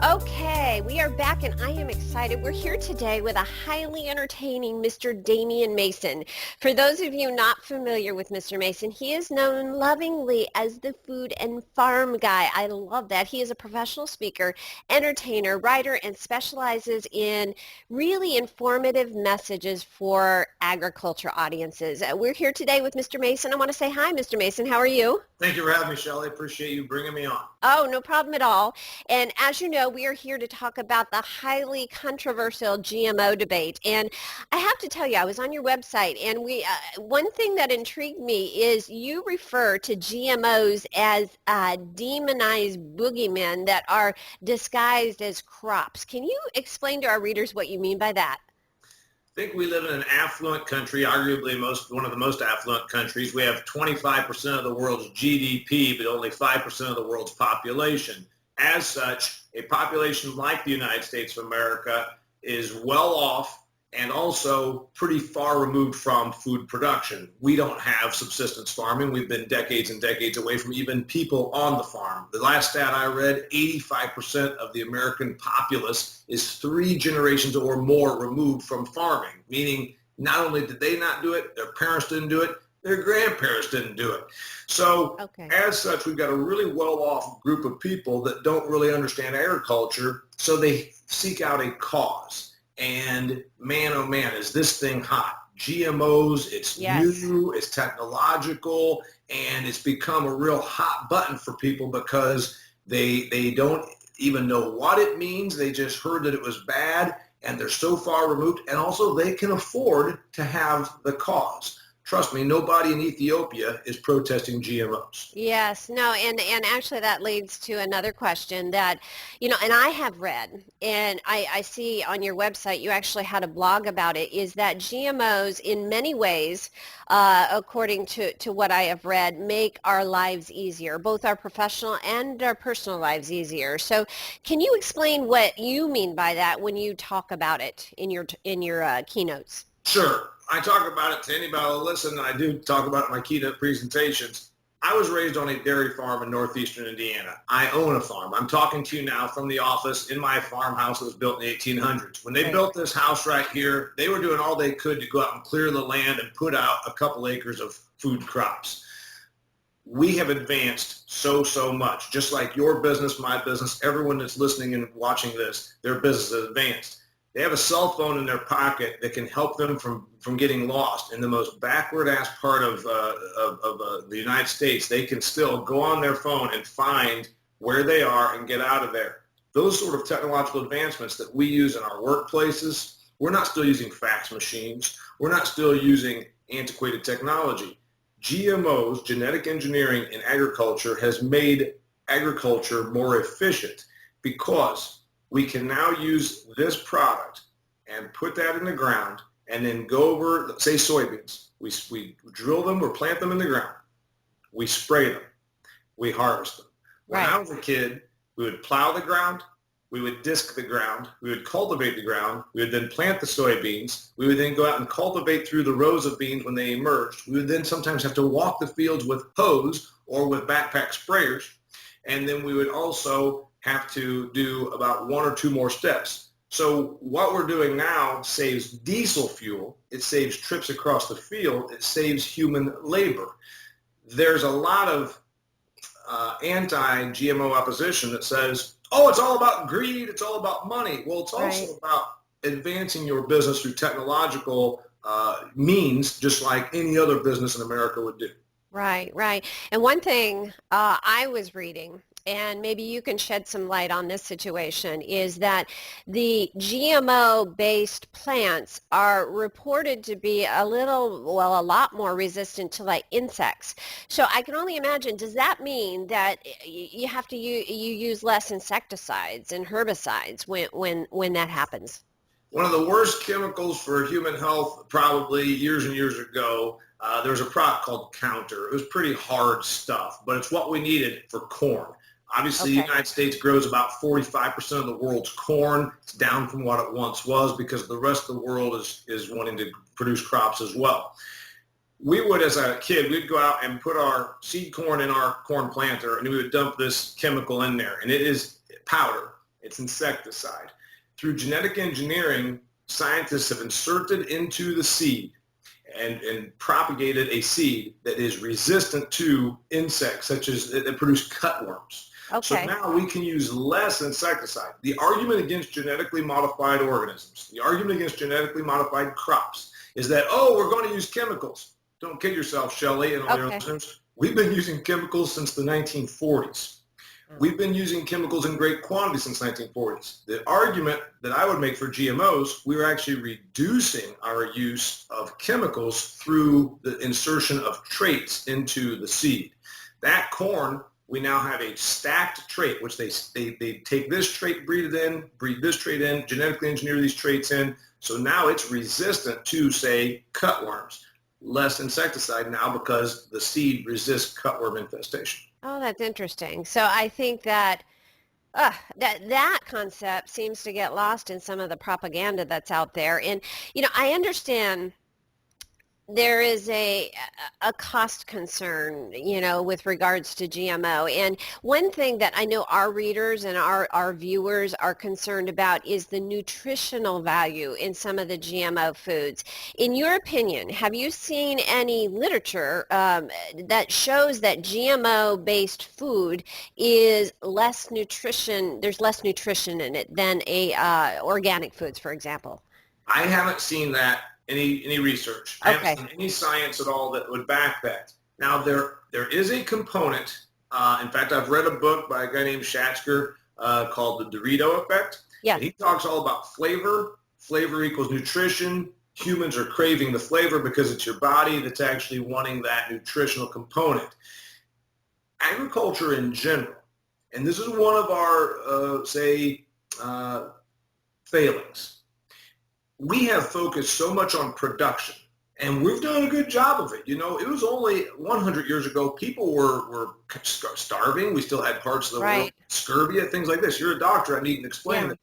Okay, we are back and I am excited. We're here today with a highly entertaining Mr. Damian Mason. For those of you not familiar with Mr. Mason, he is known lovingly as the food and farm guy. I love that. He is a professional speaker, entertainer, writer, and specializes in really informative messages for agriculture audiences. We're here today with Mr. Mason. I want to say hi, Mr. Mason. How are you? Thank you for having me, Shelley. Appreciate you bringing me on. Oh, no problem at all. And as you know, we are here to talk about the highly controversial GMO debate. And I have to tell you, I was on your website, and one thing that intrigued me is you refer to GMOs as demonized boogeymen that are disguised as crops. Can you explain to our readers what you mean by that? I think we live in an affluent country, arguably one of the most affluent countries. We have 25% of the world's GDP, but only 5% of the world's population. As such, a population like the United States of America is well off and also pretty far removed from food production. We don't have subsistence farming. We've been decades and decades away from even people on the farm. The last stat I read, 85% of the American populace is 3 generations or more removed from farming, meaning not only did they not do it, their parents didn't do it, their grandparents didn't do it. So As such, we've got a really well-off group of people that don't really understand agriculture, so they seek out a cause. And man, oh man, is this thing hot. GMOs, it's new, it's technological, and it's become a real hot button for people because they don't even know what it means. They just heard that it was bad, and they're so far removed, and also they can afford to have the cause. Trust me, nobody in Ethiopia is protesting GMOs. Yes, no, and actually that leads to another question that, and I have read, and I see on your website you actually had a blog about it, is that GMOs in many ways, according to what I have read, make our lives easier, both our professional and our personal lives easier. So can you explain what you mean by that when you talk about it in your keynotes? Sure. I talk about it to anybody who listen, and I do talk about it in my keynote presentations. I was raised on a dairy farm in northeastern Indiana. I own a farm. I'm talking to you now from the office in my farmhouse that was built in the 1800s. When they built this house right here, they were doing all they could to go out and clear the land and put out a couple acres of food crops. We have advanced so much. Just like your business, my business, everyone that's listening and watching this, their business has advanced. They have a cell phone in their pocket that can help them from getting lost in the most backward-ass part of the United States. They can still go on their phone and find where they are and get out of there. Those sort of technological advancements that we use in our workplaces, we're not still using fax machines. We're not still using antiquated technology. GMOs, genetic engineering in agriculture, has made agriculture more efficient because we can now use this product and put that in the ground and then go over, say, soybeans. We drill them or plant them in the ground. We spray them. We harvest them. When I was a kid, we would plow the ground. We would disc the ground. We would cultivate the ground. We would then plant the soybeans. We would then go out and cultivate through the rows of beans when they emerged. We would then sometimes have to walk the fields with hose or with backpack sprayers. And then we would also have to do about 1 or 2 more steps. So what we're doing now saves diesel fuel. It saves trips across the field. It saves human labor. There's a lot of anti-GMO opposition that says, oh, it's all about greed. It's all about money. Well, it's also about advancing your business through technological means, just like any other business in America would do. Right. And one thing I was reading, and maybe you can shed some light on this situation, is that the GMO-based plants are reported to be a lot more resistant to like insects. So I can only imagine, does that mean that you have to you use less insecticides and herbicides when that happens? One of the worst chemicals for human health, probably years and years ago, there was a product called Counter. It was pretty hard stuff, but it's what we needed for corn. Obviously, the United States grows about 45% of the world's corn. It's down from what it once was because the rest of the world is wanting to produce crops as well. We would, as a kid, we'd go out and put our seed corn in our corn planter, and we would dump this chemical in there, and it is powder. It's insecticide. Through genetic engineering, scientists have inserted into the seed and propagated a seed that is resistant to insects, such as that produce cutworms. So Okay. now we can use less insecticide. The argument against genetically modified organisms, the argument against genetically modified crops is that, oh, we're going to use chemicals. Don't kid yourself, Shelley, and all your Okay. listeners. We've been using chemicals since the 1940s. We've been using chemicals in great quantity since 1940s. The argument that I would make for GMOs, we're actually reducing our use of chemicals through the insertion of traits into the seed. That corn, we now have a stacked trait, which they take this trait, breed this trait in, genetically engineer these traits in. So now it's resistant to, say, cutworms. Less insecticide now because the seed resists cutworm infestation. Oh, that's interesting. So I think that that concept seems to get lost in some of the propaganda that's out there. And, I understand there is a cost concern, with regards to GMO. And one thing that I know our readers and our viewers are concerned about is the nutritional value in some of the GMO foods. In your opinion, have you seen any literature that shows that GMO-based food is less nutrition, there's less nutrition in it than organic foods, for example? I haven't seen that any research. I Okay. haven't seen any science at all that would back that. Now there is a component. In fact, I've read a book by a guy named Schatzker called The Dorito Effect. Yes. And he talks all about flavor. Flavor equals nutrition. Humans are craving the flavor because it's your body that's actually wanting that nutritional component. Agriculture in general, and this is one of our failings. We have focused so much on production, and we've done a good job of it. It was only 100 years ago, people were starving. We still had parts of the world, scurvy, things like this. You're a doctor. I need to explain it.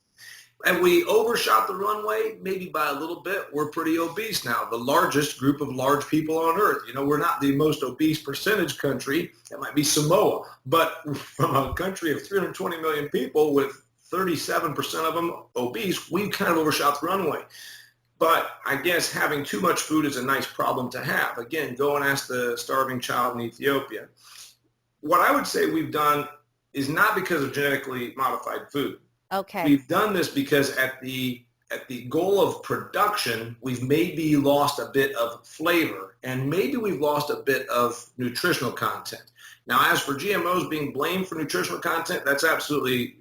And we overshot the runway maybe by a little bit. We're pretty obese now, the largest group of large people on earth. We're not the most obese percentage country. It might be Samoa, but from a country of 320 million people with 37% of them obese, we kind of overshot the runway. But I guess having too much food is a nice problem to have. Again, go and ask the starving child in Ethiopia. What I would say we've done is not because of genetically modified food. Okay. We've done this because at the goal of production, we've maybe lost a bit of flavor, and maybe we've lost a bit of nutritional content. Now, as for GMOs being blamed for nutritional content, that's absolutely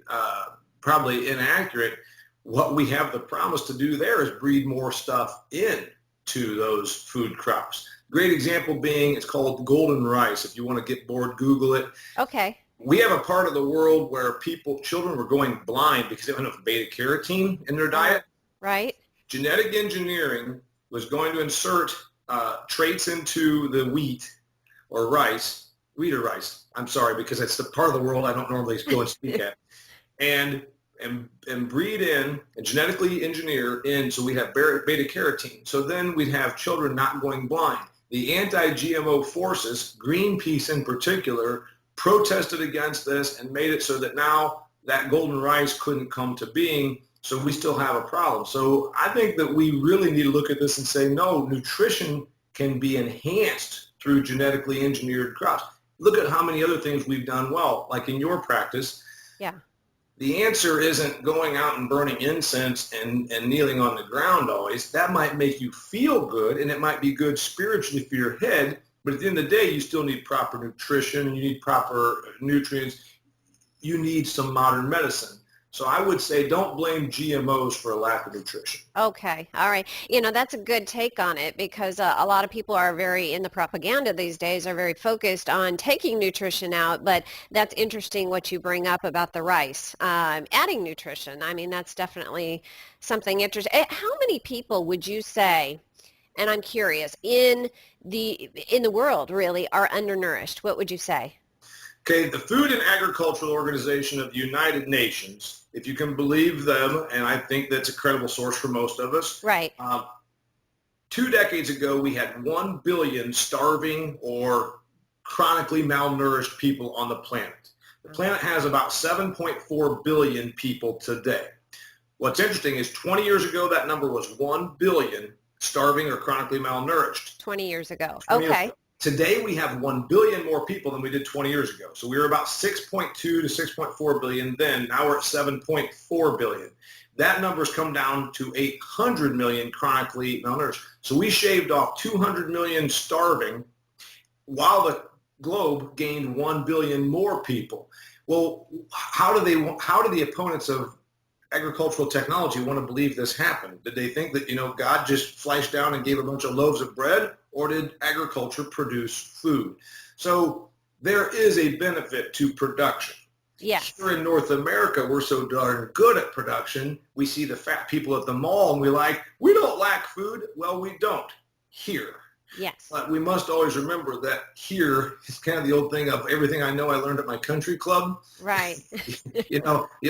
probably inaccurate. What we have the promise to do there is breed more stuff into those food crops. Great example being, it's called golden rice. If you want to get bored, Google it. Okay. We have a part of the world where children were going blind because they don't have enough beta carotene in their diet. Right. Genetic engineering was going to insert traits into the wheat or rice, I'm sorry, because it's the part of the world I don't normally go and speak at. And breed in and genetically engineer in so we have beta carotene. So then we'd have children not going blind. The anti-GMO forces, Greenpeace in particular, protested against this and made it so that now that golden rice couldn't come to being. So we still have a problem. So I think that we really need to look at this and say, no, nutrition can be enhanced through genetically engineered crops. Look at how many other things we've done well, like in your practice. Yeah. The answer isn't going out and burning incense and kneeling on the ground always. That might make you feel good, and it might be good spiritually for your head, but at the end of the day, you still need proper nutrition, you need proper nutrients, you need some modern medicine. So I would say don't blame GMOs for a lack of nutrition. Okay. All right. That's a good take on it because a lot of people are in the propaganda these days are very focused on taking nutrition out. But that's interesting what you bring up about the rice, adding nutrition. I mean, that's definitely something interesting. How many people would you say, and I'm curious, in the world really are undernourished? What would you say? Okay, the Food and Agricultural Organization of the United Nations, if you can believe them, and I think that's a credible source for most of us. Right. 2 decades ago, we had 1 billion starving or chronically malnourished people on the planet. The planet has about 7.4 billion people today. What's interesting is 20 years ago, that number was 1 billion starving or chronically malnourished. 20 years ago. 20 years Okay. ago. Today, we have 1 billion more people than we did 20 years ago. So we were about 6.2 to 6.4 billion then. Now we're at 7.4 billion. That number's come down to 800 million chronically malnourished. So we shaved off 200 million starving while the globe gained 1 billion more people. Well, how do the opponents of agricultural technology want to believe this happened? Did they think that, God just flashed down and gave a bunch of loaves of bread, or did agriculture produce food? So there is a benefit to production. Yes. Here in North America, we're so darn good at production. We see the fat people at the mall and we don't lack food. Well, we don't here. Yes. But we must always remember that here is kind of the old thing of everything I know I learned at my country club. Right. You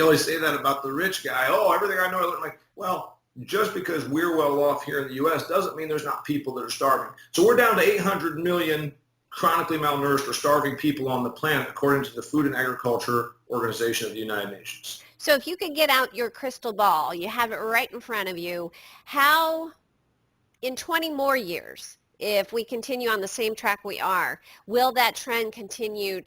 always say that about the rich guy. Oh, everything I know I learned. Well, just because we're well off here in the U.S. doesn't mean there's not people that are starving. So we're down to 800 million chronically malnourished or starving people on the planet, according to the Food and Agriculture Organization of the United Nations. So if you could get out your crystal ball, you have it right in front of you, how in 20 more years, if we continue on the same track we are, will that trend continue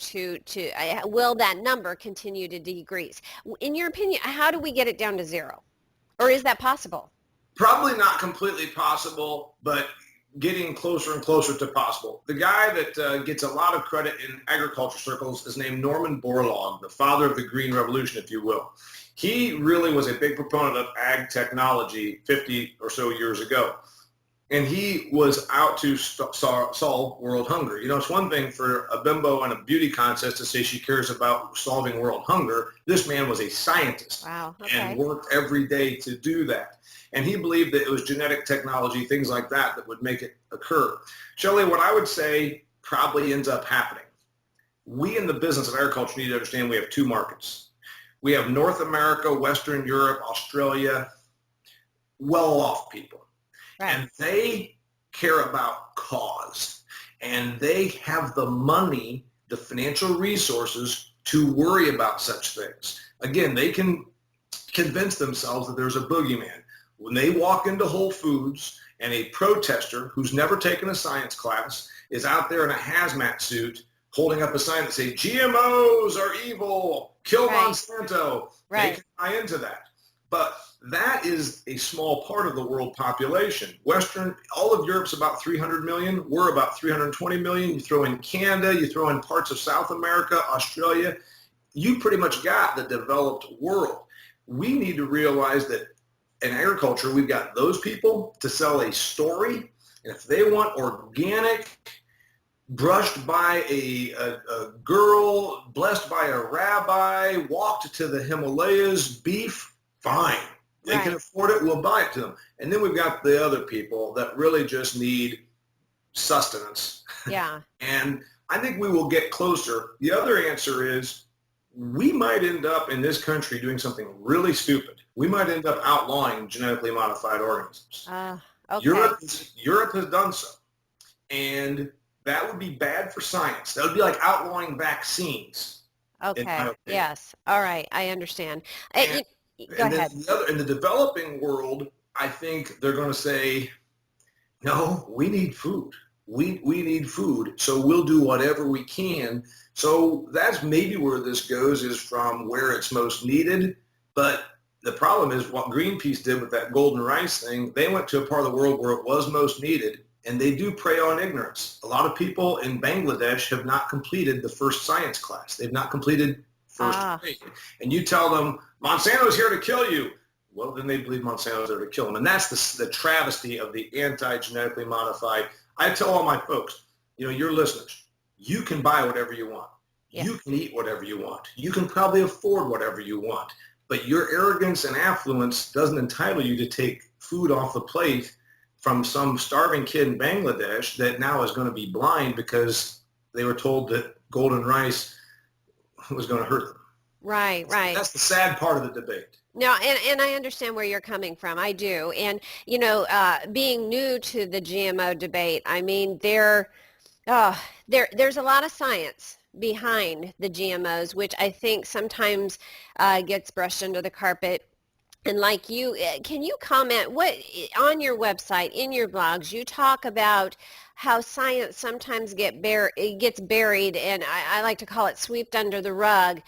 will that number continue to decrease? In your opinion, how do we get it down to zero? Or is that possible? Probably not completely possible, but getting closer and closer to possible. The guy that gets a lot of credit in agriculture circles is named Norman Borlaug, the father of the Green Revolution, if you will. He really was a big proponent of ag technology 50 or so years ago. And he was out to solve world hunger. It's one thing for a bimbo in a beauty contest to say she cares about solving world hunger. This man was a scientist. Wow. Okay. And worked every day to do that. And he believed that it was genetic technology, things like that would make it occur. Shelley, what I would say probably ends up happening. We in the business of agriculture need to understand we have two markets. We have North America, Western Europe, Australia, well-off people. Right. And they care about cause. And they have the money, the financial resources to worry about such things. Again, they can convince themselves that there's a boogeyman. When they walk into Whole Foods and a protester who's never taken a science class is out there in a hazmat suit holding up a sign that says, GMOs are evil, kill Monsanto, they can buy into that. But that is a small part of the world population. All of Europe's about 300 million. We're about 320 million. You throw in Canada, you throw in parts of South America, Australia, you pretty much got the developed world. We need to realize that in agriculture, we've got those people to sell a story. And if they want organic, brushed by a girl, blessed by a rabbi, walked to the Himalayas, beef, fine. They can afford it, we'll buy it to them. And then we've got the other people that really just need sustenance. Yeah. And I think we will get closer. The other answer is we might end up in this country doing something really stupid. We might end up outlawing genetically modified organisms. Okay. Europe has done so. And that would be bad for science. That would be like outlawing vaccines. Okay. Yes. All right. I understand. Go ahead. In the developing world, I think they're going to say, no, we need food. We need food, so we'll do whatever we can. So that's maybe where this goes, is from where it's most needed. But the problem is what Greenpeace did with that golden rice thing. They went to a part of the world where it was most needed, and they do prey on ignorance. A lot of people in Bangladesh have not completed the first science class. They've not completed first grade. And you tell them, Monsanto's here to kill you. Well, then they believe Monsanto's there to kill them. And that's the travesty of the anti-genetically modified. I tell all my folks, your listeners, you can buy whatever you want. Yeah. You can eat whatever you want. You can probably afford whatever you want. But your arrogance and affluence doesn't entitle you to take food off the plate from some starving kid in Bangladesh that now is going to be blind because they were told that golden rice was going to hurt them. Right. That's the sad part of the debate. No, and I understand where you're coming from. I do. And, being new to the GMO debate, I mean, there's a lot of science behind the GMOs, which I think sometimes gets brushed under the carpet. And like you, can you comment what on your website, in your blogs, you talk about how science sometimes gets buried, and I like to call it swept under the rug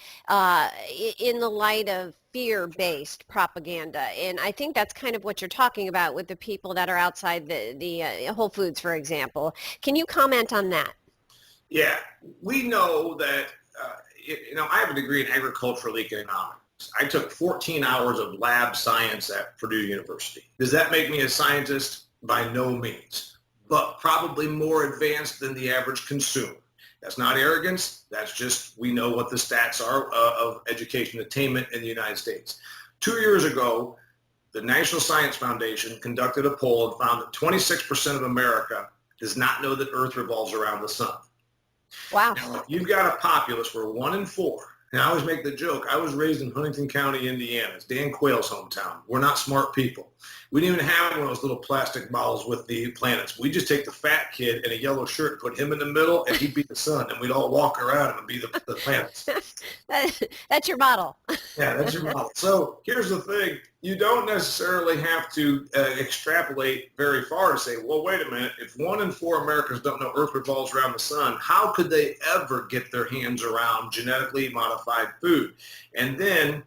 in the light of fear-based propaganda. And I think that's kind of what you're talking about with the people that are outside the Whole Foods, for example. Can you comment on that? Yeah, we know that, I have a degree in agricultural economics. I took 14 hours of lab science at Purdue University. Does that make me a scientist? By no means, but probably more advanced than the average consumer. That's not arrogance. That's just, we know what the stats are of education attainment in the United States. 2 years ago, the National Science Foundation conducted a poll and found that 26% of America does not know that Earth revolves around the sun. Wow. Now, if you've got a populace where 1 in 4, and I always make the joke, I was raised in Huntington County, Indiana. It's Dan Quayle's hometown. We're not smart people. We didn't even have one of those little plastic bottles with the planets. We just take the fat kid in a yellow shirt, put him in the middle, and he'd be the sun, and we'd all walk around him and be the planets. That's your model. Yeah, that's your model. So here's the thing. You don't necessarily have to extrapolate very far to say, well, wait a minute. If 1 in 4 Americans don't know Earth revolves around the sun, how could they ever get their hands around genetically modified food? And then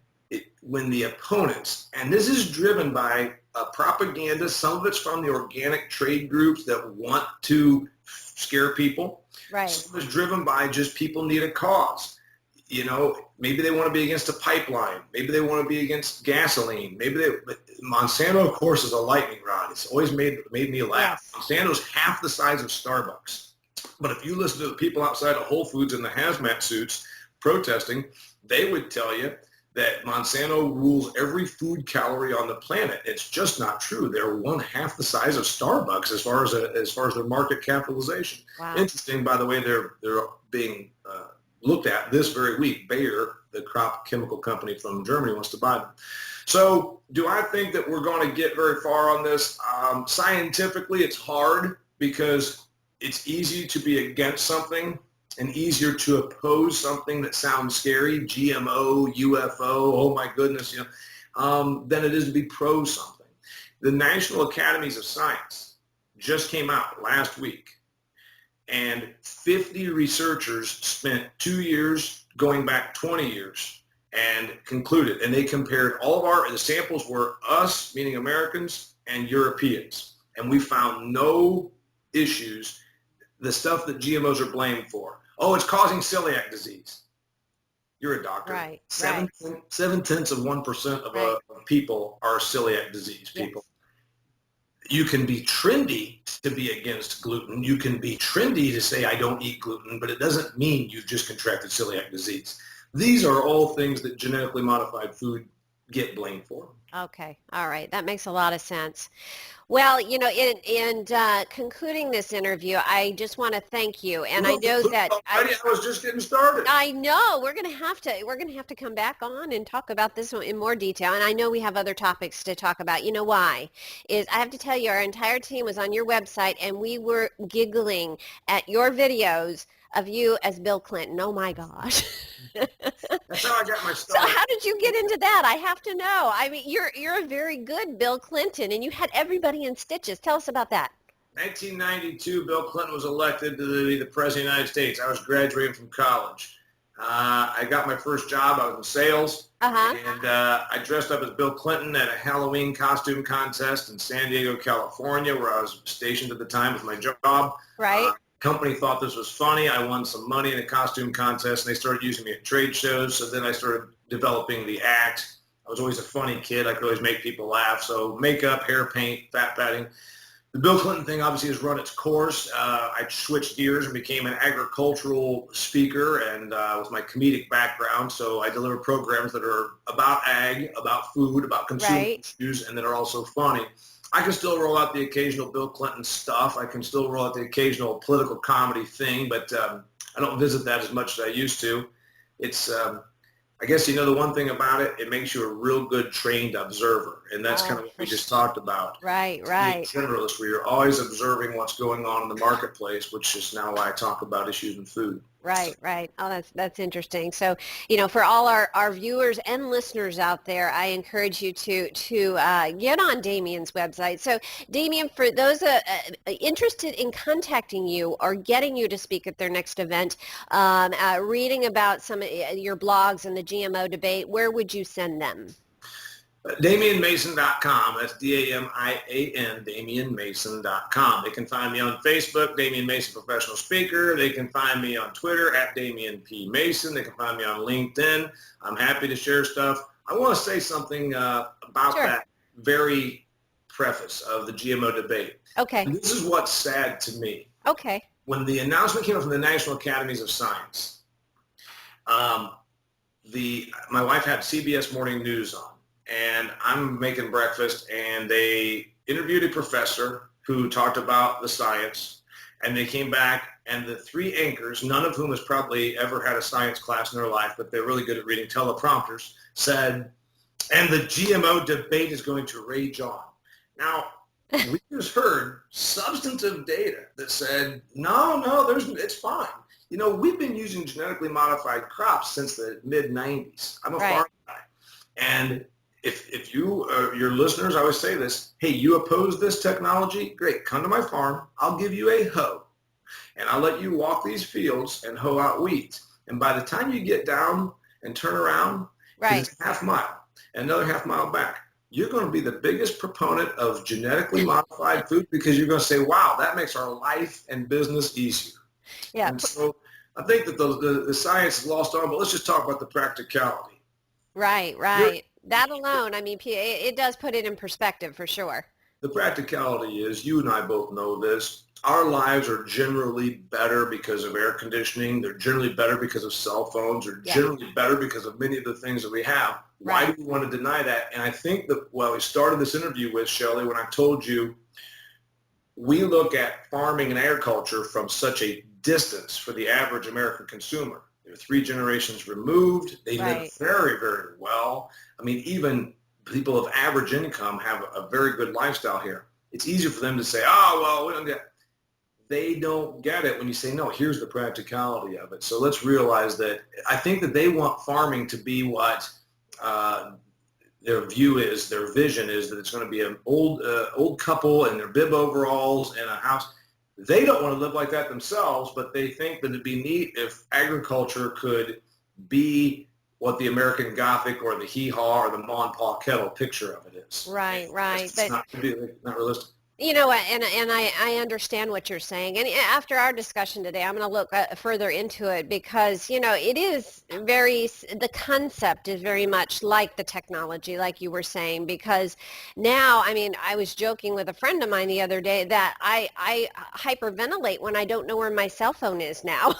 when the opponents, and this is driven by propaganda, some of it's from the organic trade groups that want to scare people. Right. Some is driven by just people need a cause. Maybe they want to be against a pipeline. Maybe they want to be against gasoline. But Monsanto, of course, is a lightning rod. It's always made me laugh. Yes. Monsanto's half the size of Starbucks. But if you listen to the people outside of Whole Foods in the hazmat suits protesting, they would tell you that Monsanto rules every food calorie on the planet. It's just not true. They're 1/2 the size of Starbucks as far as their market capitalization. Wow. Interesting, by the way, they're being looked at this very week. Bayer, the crop chemical company from Germany, wants to buy them. So do I think that we're going to get very far on this? Scientifically, it's hard because it's easy to be against something and easier to oppose something that sounds scary, GMO, UFO, oh my goodness, than it is to be pro something. The National Academies of Science just came out last week, and 50 researchers spent 2 years going back 20 years and concluded, and they compared the samples were us, meaning Americans, and Europeans. And we found no issues, the stuff that GMOs are blamed for. Oh, it's causing celiac disease. You're a doctor. Right. 0.7% of people are celiac disease people. Yes. You can be trendy to be against gluten. You can be trendy to say, I don't eat gluten, but it doesn't mean you've just contracted celiac disease. These are all things that genetically modified food get blamed for. Okay. All right. That makes a lot of sense. Well, in concluding this interview, I just want to thank you, and I know that I was just getting started. I know we're going to have to come back on and talk about this one in more detail, and I know we have other topics to talk about. You know why? I have to tell you, our entire team was on your website, and we were giggling at your videos of you as Bill Clinton. Oh my gosh. That's how I got my start. So how did you get into that? I have to know. I mean, you're a very good Bill Clinton, and you had everybody in stitches. Tell us about that. 1992, Bill Clinton was elected to be the President of the United States. I was graduating from college. I got my first job. I was in sales. And I dressed up as Bill Clinton at a Halloween costume contest in San Diego, California, where I was stationed at the time with my job. Right. Company thought this was funny. I won some money in a costume contest, and they started using me at trade shows. So then I started developing the act. I was always a funny kid. I could always make people laugh. So makeup, hair paint, fat padding. The Bill Clinton thing obviously has run its course. I switched gears and became an agricultural speaker, and with my comedic background. So I deliver programs that are about ag, about food, about consumer issues, and that are also funny. I can still roll out the occasional Bill Clinton stuff. I can still roll out the occasional political comedy thing, but I don't visit that as much as I used to. It's, I guess, the one thing about it, it makes you a real good trained observer. And that's kind of what we just talked about. Right, Being a right. generalist, where you're always observing what's going on in the marketplace, which is now why I talk about issues in food. Right, right. Oh, that's interesting. So, for all our viewers and listeners out there, I encourage you to get on Damian's website. So, Damian, for those interested in contacting you or getting you to speak at their next event, reading about some of your blogs and the GMO debate, where would you send them? DamianMason.com. That's DAMIAN, DamianMason.com. They can find me on Facebook, Damian Mason Professional Speaker. They can find me on Twitter at Damian P. Mason. They can find me on LinkedIn. I'm happy to share stuff. I want to say something about Sure. that very preface of the GMO debate. Okay. And this is what's sad to me. Okay. When the announcement came out from the National Academies of Science, my wife had CBS Morning News on. And I'm making breakfast, and they interviewed a professor who talked about the science, and they came back, and the three anchors, none of whom has probably ever had a science class in their life, but they're really good at reading teleprompters, said, and the GMO debate is going to rage on. Now, we just heard substantive data that said, no, it's fine. We've been using genetically modified crops since the mid-'90s. I'm a farm guy. And if your listeners, I always say this, hey, you oppose this technology? Great, come to my farm. I'll give you a hoe, and I'll let you walk these fields and hoe out weeds. And by the time you get down and turn around, it's a half mile and another half mile back, you're going to be the biggest proponent of genetically modified food because you're going to say, wow, that makes our life and business easier. Yeah. And so I think that the science is lost on, but let's just talk about the practicality. Right, right. That alone, I mean, it does put it in perspective for sure. The practicality is, you and I both know this, our lives are generally better because of air conditioning. They're generally better because of cell phones. They're generally better because of many of the things that we have. Why do we want to deny that? And I think that, we started this interview with, Shelley, when I told you we look at farming and agriculture from such a distance for the average American consumer. They're 3 generations removed. They live very, very well. I mean, even people of average income have a very good lifestyle here. It's easier for them to say, we don't get it. They don't get it when you say, no, here's the practicality of it. So let's realize that I think that they want farming to be what their view is, their vision is, that it's going to be an old couple in their bib overalls and a house. They don't want to live like that themselves, but they think that it'd be neat if agriculture could be what the American Gothic or the hee-haw or the Ma and Pa Kettle picture of it is. Right, right. It's not realistic. And I understand what you're saying. And after our discussion today, I'm going to look further into it because, it is the concept is very much like the technology, like you were saying, because now, I mean, I was joking with a friend of mine the other day that I hyperventilate when I don't know where my cell phone is now.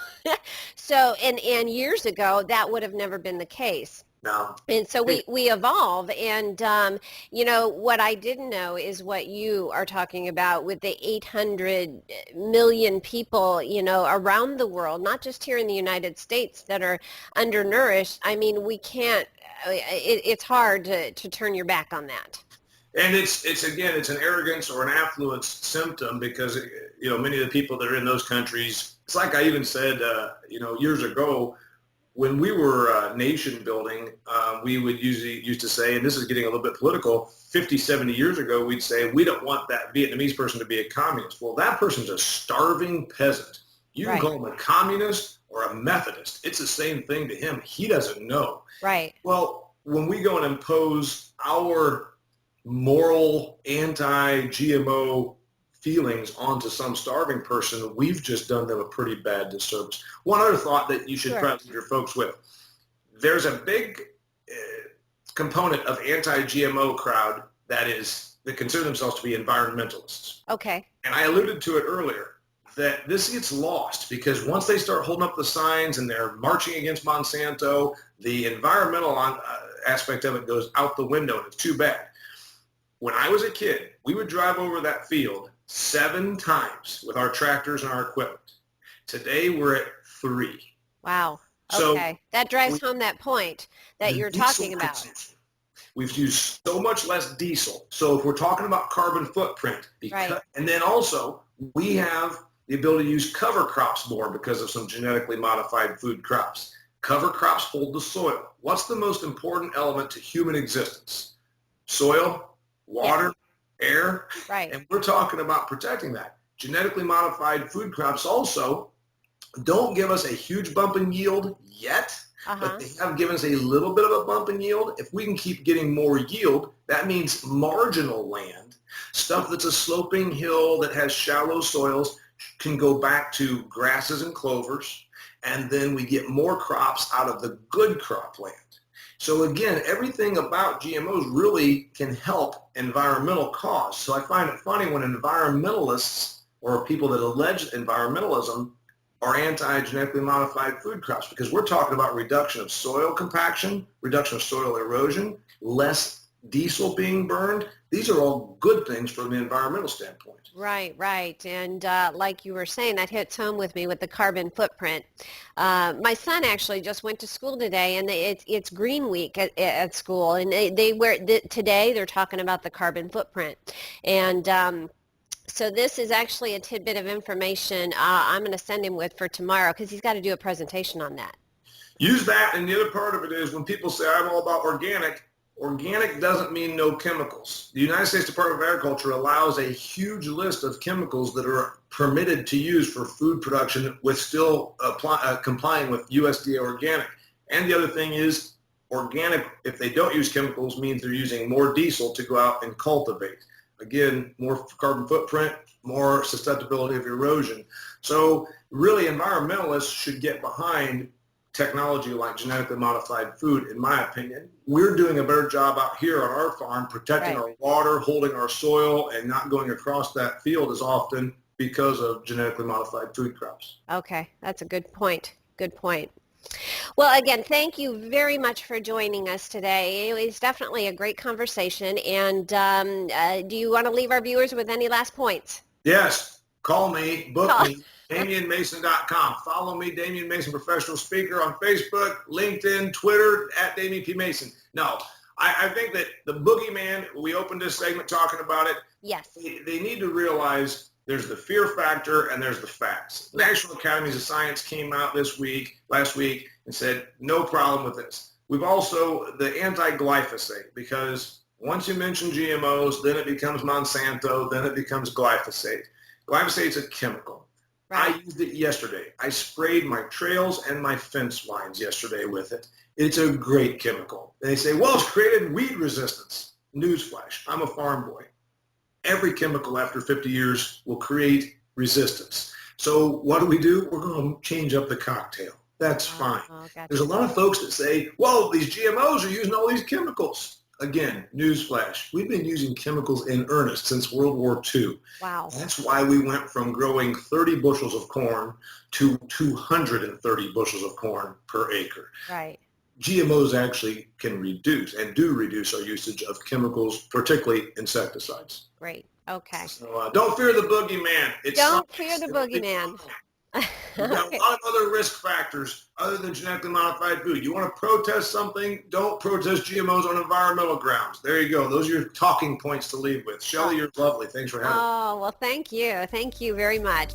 So, and years ago, that would have never been the case. No. And so we evolve. And, what I didn't know is what you are talking about with the 800 million people, around the world, not just here in the United States, that are undernourished. I mean, we can't, it's hard to turn your back on that. And it's an arrogance or an affluence symptom because, many of the people that are in those countries, it's like I even said, years ago, when we were nation building, we would used to say, and this is getting a little bit political, 50, 70 years ago, we'd say, we don't want that Vietnamese person to be a communist. Well, that person's a starving peasant. You can call him a communist or a Methodist. It's the same thing to him. He doesn't know. Right. Well, when we go and impose our moral anti-GMO feelings onto some starving person, we've just done them a pretty bad disservice. One other thought that you should probably leave your folks with. There's a big component of anti-GMO crowd that consider themselves to be environmentalists. Okay. And I alluded to it earlier, that this gets lost because once they start holding up the signs and they're marching against Monsanto, the environmental aspect of it goes out the window, and it's too bad. When I was a kid, we would drive over that field 7 times with our tractors and our equipment. Today, we're at 3. Wow. So okay. That drives home that point that you're talking about. We've used so much less diesel. So if we're talking about carbon footprint, Right. and then also we have the ability to use cover crops more because of some genetically modified food crops. Cover crops hold the soil. What's the most important element to human existence? Soil, water, air, Right. and we're talking about protecting that. Genetically modified food crops also don't give us a huge bump in yield yet, but they have given us a little bit of a bump in yield. If we can keep getting more yield, that means marginal land, stuff that's a sloping hill that has shallow soils, can go back to grasses and clovers, and then we get more crops out of the good cropland. So again, everything about GMOs really can help environmental cause. So I find it funny when environmentalists or people that allege environmentalism are anti-genetically modified food crops, because we're talking about reduction of soil compaction, reduction of soil erosion, less diesel being burned. These are all good things from the environmental standpoint. Right, right. And like you were saying, that hits home with me with the carbon footprint. My son actually just went to school today, and it's Green Week at school, and today they're talking about the carbon footprint. And so this is actually a tidbit of information I'm going to send him with for tomorrow, because he's got to do a presentation on that. Use that, and the other part of it is when people say, I'm all about organic, organic doesn't mean no chemicals. The United States Department of Agriculture allows a huge list of chemicals that are permitted to use for food production with still complying with USDA organic. And the other thing is organic, if they don't use chemicals, means they're using more diesel to go out and cultivate. Again, more carbon footprint, more susceptibility of erosion. So really environmentalists should get behind technology like genetically modified food, in my opinion. We're doing a better job out here on our farm protecting our water, holding our soil, and not going across that field as often because of genetically modified food crops. Okay, that's a good point. Good point. Well, again, thank you very much for joining us today. It was definitely a great conversation. And do you want to leave our viewers with any last points? Yes. Call me, book me, DamianMason.com. Follow me, Damian Mason, professional speaker, on Facebook, LinkedIn, Twitter, at Damian P. Mason. No, I think that the boogeyman, we opened this segment talking about it. Yes. They need to realize there's the fear factor and there's the facts. National Academies of Science came out last week, and said, no problem with this. We've also the anti-glyphosate, because once you mention GMOs, then it becomes Monsanto, then it becomes glyphosate. Glyphosate's a chemical. Right. I used it yesterday. I sprayed my trails and my fence lines yesterday with it. It's a great chemical. And they say, well, it's created weed resistance. Newsflash, I'm a farm boy. Every chemical after 50 years will create resistance. So what do? We're going to change up the cocktail. That's fine. Gotcha. There's a lot of folks that say, well, these GMOs are using all these chemicals. Again, newsflash, we've been using chemicals in earnest since World War II. Wow. That's why we went from growing 30 bushels of corn to 230 bushels of corn per acre. Right. GMOs actually can reduce and do reduce our usage of chemicals, particularly insecticides. Great. Okay. So don't fear the boogeyman. Don't fear the boogeyman. You've got a lot of other risk factors other than genetically modified food. You want to protest something, don't protest GMOs on environmental grounds. There you go. Those are your talking points to leave with. Shelley, you're lovely. Thanks for having me. Oh, well, thank you. Thank you very much.